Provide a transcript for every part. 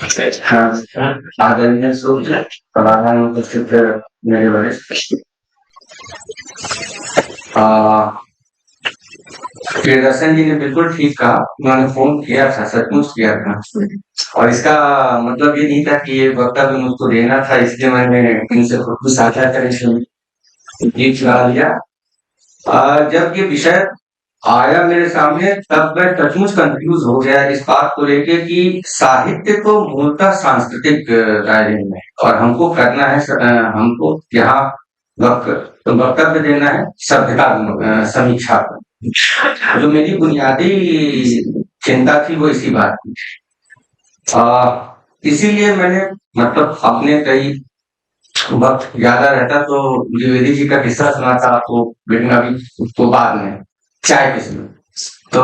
हाँ, आदरणीय सूर्य प्रधान उपस्थित मेरे वरिष्ठ प्रियदर्शन जी ने बिल्कुल ठीक कहा। उन्होंने फोन किया था, सचमुच किया था, और इसका मतलब ये नहीं था कि ये वक्तव्य मुझको देना था, इसलिए मैंने इनसे खुद को साझा करने जी चुना लिया। जब ये विषय आया मेरे सामने तब मैं सचमुच कंफ्यूज हो गया इस बात को लेके कि साहित्य तो मूलतः सांस्कृतिक दायरे में है और हमको करना है हमको यहाँ वक्तव्य देना है सभ्यता समीक्षा पर। जो मेरी बुनियादी चिंता थी वो इसी बात की। इसीलिए मैंने मतलब अपने कई वक्त ज्यादा रहता तो द्विवेदी जी का किस्सा सुना था आपको, लेकिन अभी उसको बाद में चाय के समय तो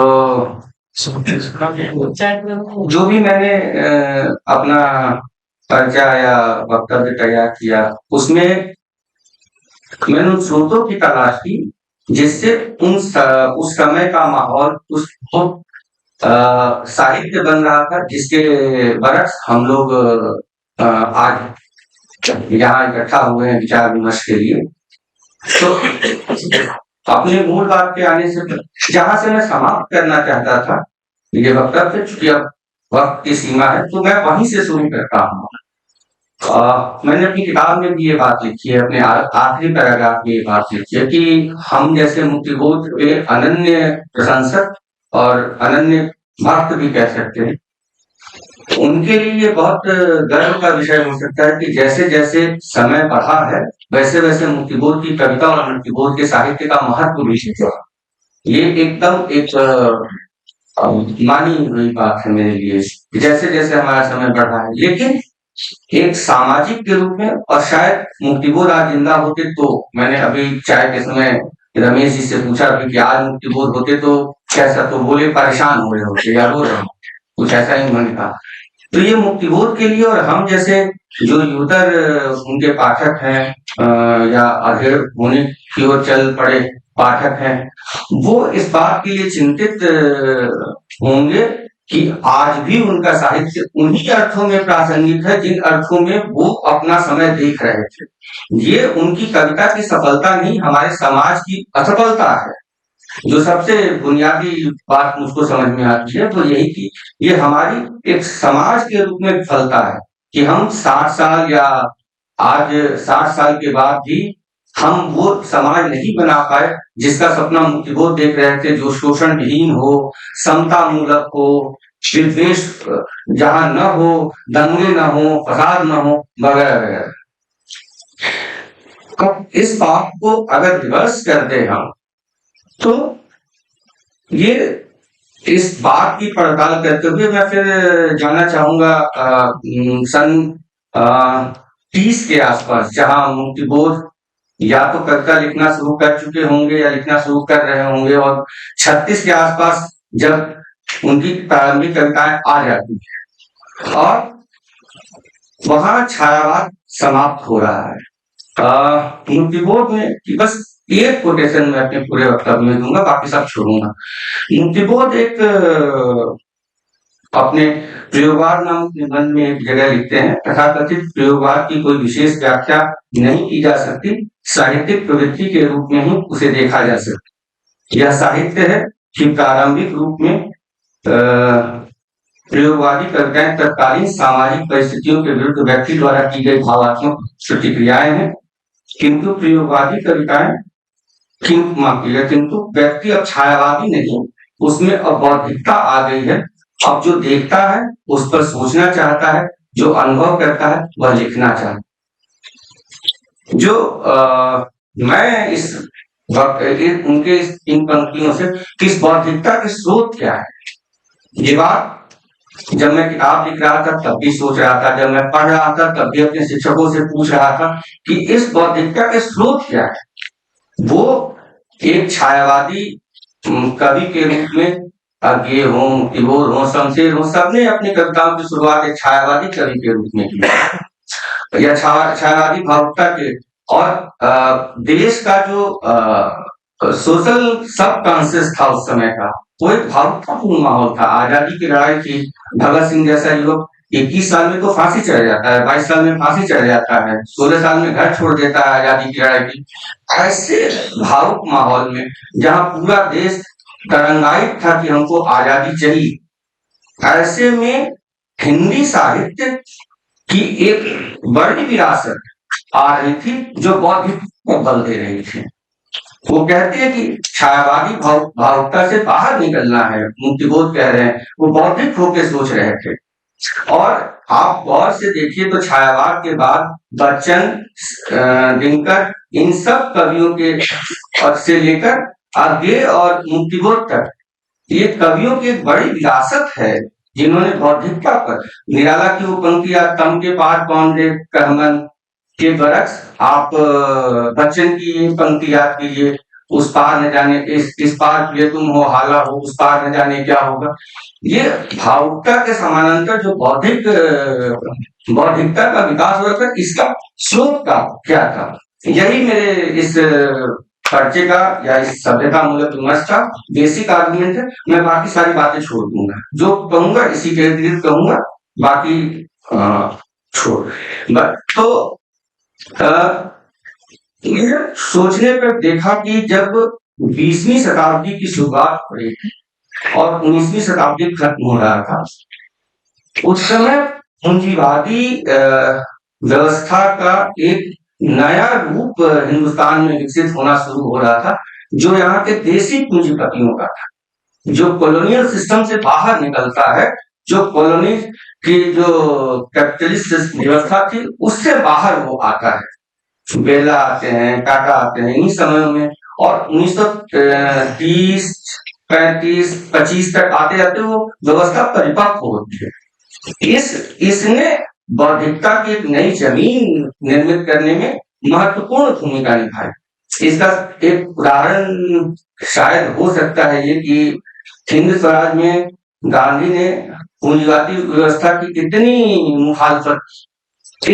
जो भी मैंने अपना पर्चा या वक्तव्य तैयार किया उसमें मैंने उन स्रोतों की तलाश की जिससे उस समय का माहौल उस साहित्य बन रहा था जिसके बरस हम लोग आज यहाँ इकट्ठा हुए हैं विचार विमर्श के लिए। तो अपने मूल बात के आने से जहां से मैं समाप्त करना चाहता था ये वक्तव्य, चूंकि अब वक्त की सीमा है तो मैं वहीं से शुरू करता हूँ। मैंने अपनी किताब में भी ये बात लिखी है, अपने आखिरी पैराग्राफ में ये बात लिखी है कि हम जैसे मुक्तिबोध के अनन्य प्रशंसक और अनन्य भक्त भी कह सकते हैं, उनके लिए ये बहुत गर्व का विषय हो सकता है कि जैसे जैसे समय बढ़ा है वैसे वैसे मुक्तिबोध की कविता और मुक्तिबोध के साहित्य का महत्व भी सीखा। ये एकदम एक मानी हुई बात है मेरे लिए, जैसे जैसे हमारा समय बढ़ा है। लेकिन एक सामाजिक के रूप में, और शायद मुक्तिबोध आज जिंदा होते तो, मैंने अभी चाय के समय रमेश जी से पूछा कि आज मुक्तिबोध होते तो कैसा, तो बोले परेशान हो रहे होते या रो रहे होते, कुछ ऐसा ही उन्होंने कहा। तो ये मुक्तिबोध के लिए और हम जैसे जो यूतर उनके पाठक हैं या अधेड़ होने की ओर चल पड़े पाठक हैं, वो इस बात के लिए चिंतित होंगे कि आज भी उनका साहित्य उन्हीं अर्थों में प्रासंगिक है जिन अर्थों में वो अपना समय देख रहे थे। ये उनकी कविता की सफलता नहीं, हमारे समाज की असफलता है। जो सबसे बुनियादी बात मुझको समझ में आती है वो यही कि ये हमारी एक समाज के रूप में विफलता है कि हम 60 साल या आज 60 साल के बाद भी हम वो समाज नहीं बना पाए जिसका सपना मुक्तिबोध देख रहे थे, जो शोषण विहीन हो, समता मूलक हो, विद्वेष जहां न हो, दंगे न हो, फसाद न हो, वगैरह वगैरह। इस बात को अगर रिवर्स करते हम तो ये इस बात की पड़ताल करते हुए मैं फिर जाना चाहूंगा सन 30 के आसपास, जहां मुक्तिबोध या तो कविता लिखना शुरू कर चुके होंगे या लिखना शुरू कर रहे होंगे, और 36 के आसपास जब उनकी प्रारंभिक कविताएं आ जाती है और वहां छायावाद समाप्त हो रहा है। मुक्तिबोध में कि बस एक कोटेशन मैं अपने पूरे वक्तव्य में दूंगा, बाकी सब छोड़ूंगा। मुक्तिबोध एक अपने प्रयोगवाद नामक निबंध में एक जगह लिखते हैं, तथाकथित प्रयोगवाद की कोई विशेष व्याख्या नहीं की जा सकती, साहित्यिक प्रवृत्ति के रूप में ही उसे देखा जा सकता। यह साहित्य है कि प्रारंभिक रूप में प्रयोगवादी कविताएं तत्कालीन सामाजिक परिस्थितियों के विरुद्ध व्यक्ति द्वारा की गई भावात्मक प्रतिक्रियाएं हैं, किंतु प्रयोगवादी कविताएं किंतु व्यक्ति अब छायावादी नहीं, उसमें अब बौद्धिकता आ गई है। अब जो देखता है उस पर सोचना चाहता है, जो अनुभव करता है वह लिखना चाहता है। जो मैं इस उनके इन पंक्तियों से किस बौद्धिकता के स्रोत क्या है, ये बात जब मैं किताब लिख रहा था तब भी सोच रहा था, जब मैं पढ़ रहा था तब भी अपने शिक्षकों से पूछ रहा था कि इस बौद्धिकता के स्रोत क्या है। वो एक छायावादी कवि के रूप में अज्ञे हो, मुक्तिबोध हो, शमशेर हो, सबने अपनी कविताओं की शुरुआत एक छायावादी कवि के रूप में की या छायावादी भावुकता के, और देश का जो सोशल सब कॉन्शियस था उस समय का, वो एक भावुकतापूर्ण माहौल था। आजादी की लड़ाई थी, भगत सिंह जैसा युवक 21 साल में तो फांसी चढ़ जाता है, 22 साल में फांसी चढ़ जाता है, 16 साल में घर छोड़ देता है आजादी की लड़ाई की। ऐसे भावुक माहौल में जहाँ पूरा देश तरंगाइत था कि हमको आजादी चाहिए, ऐसे में हिंदी साहित्य की एक बड़ी विरासत आ रही थी जो बौद्धिक को बल दे रही थी। वो कहते हैं कि छायावादी भावुकता से बाहर निकलना है, मुक्तिबोध कह रहे हैं, वो बौद्धिक होकर सोच रहे थे। और आप गौर से देखिए तो छायावाद के बाद बच्चन, दिनकर, इन सब कवियों के से लेकर आगे और मुक्तिबोध तक ये कवियों की एक बड़ी विरासत है जिन्होंने बौद्धिकता पर निराला की वो पंक्तियां, तम के पार कौन दे कहमन के बरक्स, आप बच्चन की ये पंक्ति याद कीजिए, उस पार न जाने इस पार किए तुम हो हाला हो, उस पार न जाने क्या होगा। ये भावुकता के समानांतर जो बौद्धिकता का विकास हो रहा था, इसका स्रोत का क्या था, यही मेरे इस पर्चे का या इस सभ्यता मूलक विमर्श का बेसिक आर्गुमेंट है। मैं बाकी सारी बातें छोड़ दूंगा, जो कहूंगा इसी के इर्द कहूंगा, बाकी छोड़। तो सोचने पर देखा कि जब 20वीं शताब्दी की शुरुआत हो रही थी और 19वीं शताब्दी खत्म हो रहा था, उस समय पूंजीवादी व्यवस्था का एक नया रूप हिंदुस्तान में विकसित होना शुरू हो रहा था, जो यहाँ के देसी पूंजीपतियों का था, जो कॉलोनियल सिस्टम से बाहर निकलता है, जो कॉलोनी की जो कैपिटलिस्ट व्यवस्था थी उससे बाहर वो आता है। बेला आते हैं, टाटा आते हैं इन समयों में, और 1930, 35, 25 तक आते जाते वो व्यवस्था परिपक्व होती है। इसने बौद्धिकता की एक नई जमीन निर्मित करने में महत्वपूर्ण भूमिका निभाई। इसका एक उदाहरण शायद हो सकता है ये कि हिंद स्वराज में गांधी ने पूंजीवादी व्यवस्था की कितनी मुखालफत की,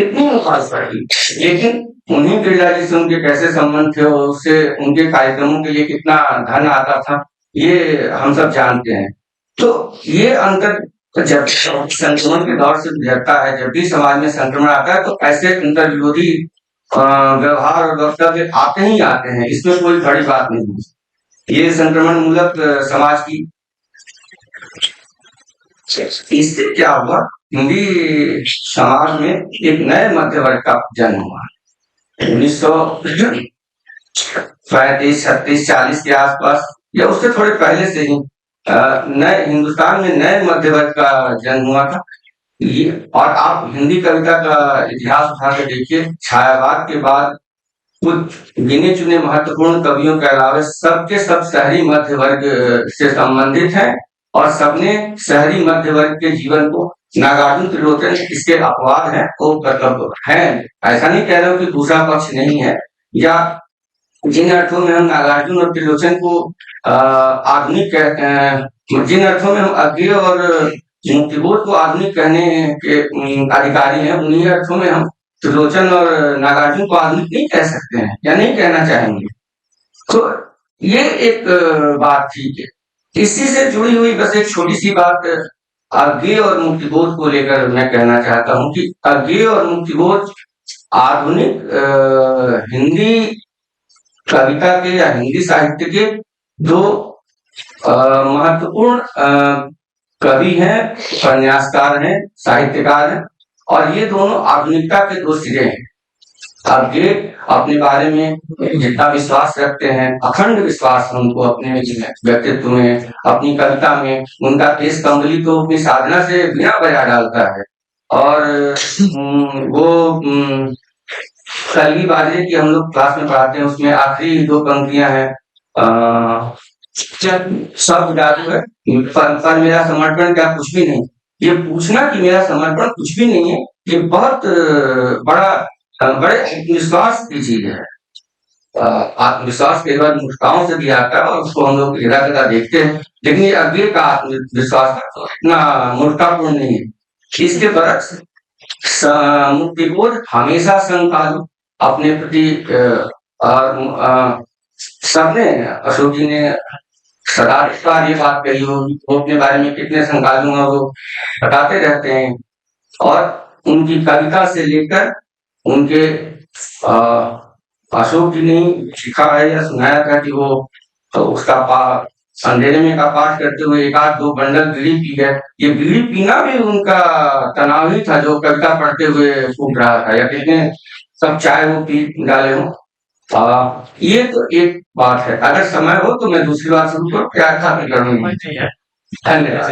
लेकिन उन्हीं बिरला जी से उनके कैसे संबंध थे और उससे उनके कार्यक्रमों के लिए कितना धन आता था, ये हम सब जानते हैं। तो ये अंतर जब संक्रमण के दौर से गुजरता है, जब भी समाज में संक्रमण आता है, तो ऐसे अंतर विरोधी व्यवहार और वक्तव्य आते ही आते हैं, इसमें कोई बड़ी बात नहीं है। ये संक्रमण मूलक समाज की, इससे क्या हुआ, हिंदी समाज में एक नए मध्य वर्ग का जन्म हुआ। 1935, 36, 40 के आसपास या उससे थोड़े पहले से ही नए हिंदुस्तान में नए मध्य वर्ग का जन्म हुआ था। ये और आप हिंदी कविता का इतिहास उठाकर देखिए, छायावाद के बाद कुछ गिने चुने महत्वपूर्ण कवियों के अलावा सबके सब शहरी मध्य वर्ग से संबंधित हैं, और सबने शहरी मध्य वर्ग के जीवन को, नागार्जुन त्रिलोचन इसके अपवाद हैं, वो मतलब है, ऐसा नहीं कह रहा हूं कि दूसरा पक्ष नहीं है, या जिन अर्थों में हम नागार्जुन और त्रिलोचन को आधुनिक जिन अर्थों में हम अज्ञेय और मुक्तिबोध को आधुनिक कहने के अधिकारी हैं, उन्हीं अर्थों में हम त्रिलोचन और नागार्जुन को आधुनिक नहीं कह सकते हैं या नहीं कहना चाहेंगे। तो ये एक बात थी कि इसी से जुड़ी हुई बस एक छोटी सी बात अज्ञेय और मुक्तिबोध को लेकर मैं कहना चाहता हूं कि अज्ञेय और मुक्तिबोध आधुनिक हिंदी कविता के या हिंदी साहित्य के दो महत्वपूर्ण कवि हैं, उपन्यासकार हैं, साहित्यकार हैं, और ये दोनों आधुनिकता के दो सिरे हैं। अब ये अपने बारे में जितना विश्वास रखते हैं, अखंड विश्वास उनको अपने व्यक्तित्व में, अपनी कविता में, उनका केस कंबली तो अपनी साधना से बिना बजा डालता है। और वो कलगी बाजे की हम लोग क्लास में पढ़ाते हैं, उसमें आखिरी 2 पंक्तियां हैं, सब जादू है पर मेरा समर्पण क्या कुछ भी नहीं। ये पूछना कि मेरा समर्पण कुछ भी नहीं है, ये बहुत बड़े आत्मविश्वास की चीज है। आत्मविश्वास के बाद मुस्काओं से दिया आता है और उसको हम लोग गिरा गिरा देखते हैं, लेकिन ये अज्ञेय का आत्मविश्वास इतना मूर्खतापूर्ण नहीं है। इसके बरक्स मुक्तिबोध हमेशा संकालु अपने प्रति सबने, अशोक जी ने सदा ये बात कही हो, वो अपने बारे में कितने संकालू हैं वो बताते रहते हैं। और उनकी कविता से लेकर उनके अशोक जी ने लिखा है या सुनाया था कि वो उसका अंधेरे में का पाठ करते हुए एक आध दो बंडल बीड़ी पी गए। ये बीड़ी पीना भी उनका तनाव ही था जो कविता पढ़ते हुए फूट रहा था, या कहते हैं सब चाय वो पी डाले हों। ये तो एक बात है। अगर समय हो तो मैं दूसरी बात शुरू करूं, क्या था? धन्यवाद।